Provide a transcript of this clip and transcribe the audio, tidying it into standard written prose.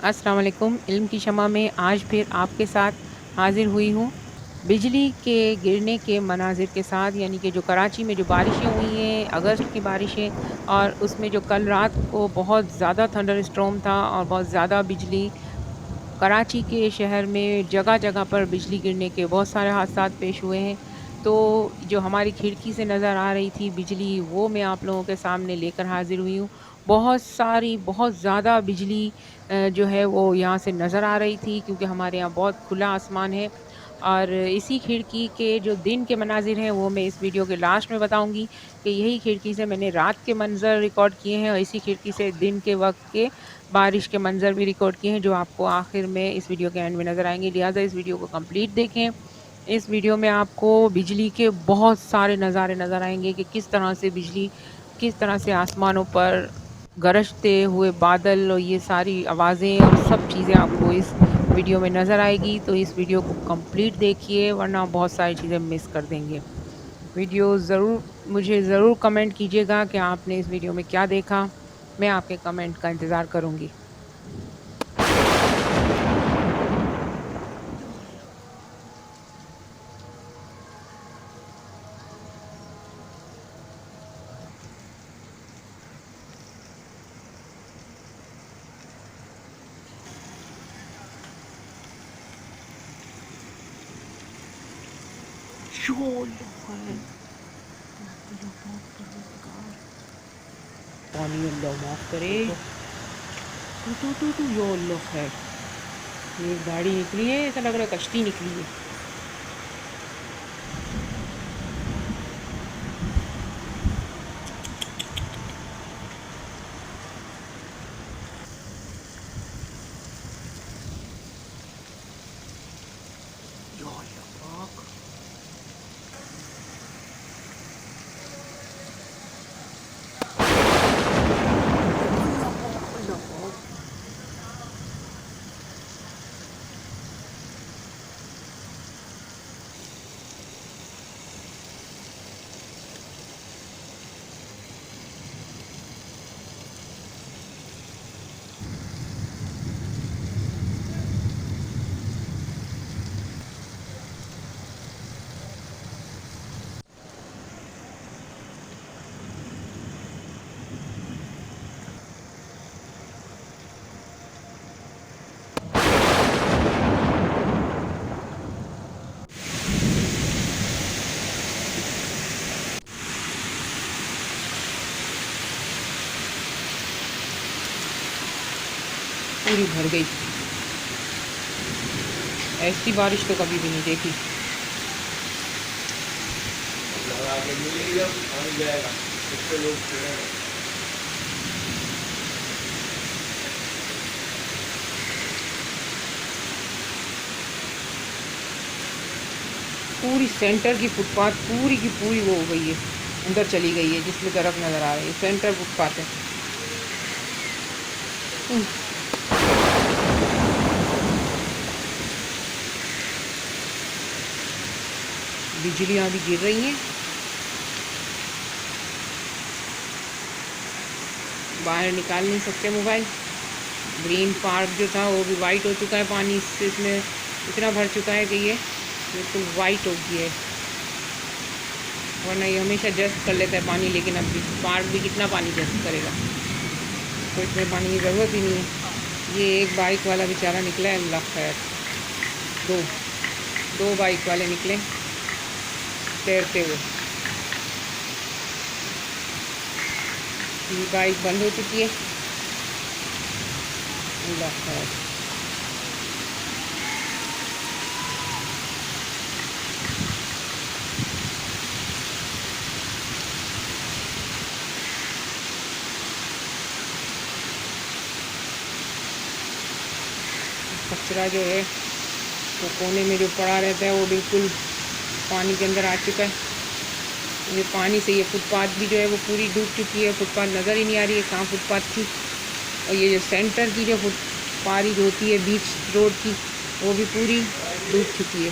अस्सलाम वालेकुम। इल्म की शमा में आज फिर आपके साथ हाज़िर हुई हूँ। बिजली के गिरने के मनाज़िर के साथ, यानी कि जो कराची में जो बारिशें हुई हैं, अगस्त की बारिशें, और उसमें जो कल रात को बहुत ज़्यादा थंडर स्टॉर्म था और बहुत ज़्यादा बिजली कराची के शहर में जगह-जगह पर बिजली गिरने के बहुत सारे हादसात पेश हुए हैं। तो जो हमारी खिड़की से नज़र आ रही थी बिजली, वो मैं आप लोगों के सामने लेकर हाज़िर हुई हूँ। बहुत सारी, बहुत ज़्यादा बिजली जो है वो यहाँ से नज़र आ रही थी, क्योंकि हमारे यहाँ बहुत खुला आसमान है। और इसी खिड़की के जो दिन के मनाज़िर हैं वो मैं इस वीडियो के लास्ट में बताऊँगी कि यही खिड़की से मैंने रात के मंज़र रिकॉर्ड किए हैं और इसी खिड़की से दिन के वक़्त के बारिश के मंज़र भी रिकॉर्ड किए हैं, जो आपको आखिर में इस वीडियो के एंड में नज़र आएँगे। लिहाज़ा इस वीडियो को कंप्लीट देखें। इस वीडियो में आपको बिजली के बहुत सारे नज़ारे नज़र आएँगे कि किस तरह से बिजली, किस तरह से आसमानों पर गरजते हुए बादल और ये सारी आवाज़ें और सब चीज़ें आपको इस वीडियो में नज़र आएगी। तो इस वीडियो को कंप्लीट देखिए, वरना बहुत सारी चीज़ें मिस कर देंगे। वीडियो ज़रूर मुझे ज़रूर कमेंट कीजिएगा कि आपने इस वीडियो में क्या देखा। मैं आपके कमेंट का इंतज़ार करूँगी। पानी अल्लाह माफ़ करे। तू यो अल्लाह है। ये गाड़ी निकली है, ऐसा लग रहा है कश्ती निकली है। या अल्लाह पाक। अल्लाह पाक। पूरी भर गई। ऐसी बारिश तो कभी भी नहीं देखी। पूरी सेंटर की फुटपाथ पूरी की पूरी वो हो गई है, अंदर चली गई है, जिसमें तरफ नज़र आ रही है सेंटर फुटपाथ है। बिजलियाँ भी गिर रही हैं। बाहर निकाल नहीं सकते मोबाइल। ग्रीन पार्क जो था वो भी वाइट हो चुका है, पानी से इसमें इतना भर चुका है कि ये बिल्कुल वाइट हो गया है। वरना ये हमेशा जस्ट कर लेता है पानी, लेकिन अब पार्क भी कितना पानी जस्ट करेगा, तो इसमें पानी की ज़रूरत ही नहीं है। ये एक बाइक वाला बेचारा निकला है, अल्लाह खैर। दो दो बाइक वाले निकले तैरते हुए। ये बाइक बंद हो चुकी है, अल्लाह खैर। कचरा जो है वो कोने में जो पड़ा रहता है वो बिल्कुल पानी के अंदर आ चुका है। ये पानी से ये फुटपाथ भी जो है वो पूरी डूब चुकी है, फुटपाथ नज़र ही नहीं आ रही है कहाँ फुटपाथ थी। और ये जो सेंटर की जो फुट पारी जो होती है बीच रोड की, वो भी पूरी डूब चुकी है।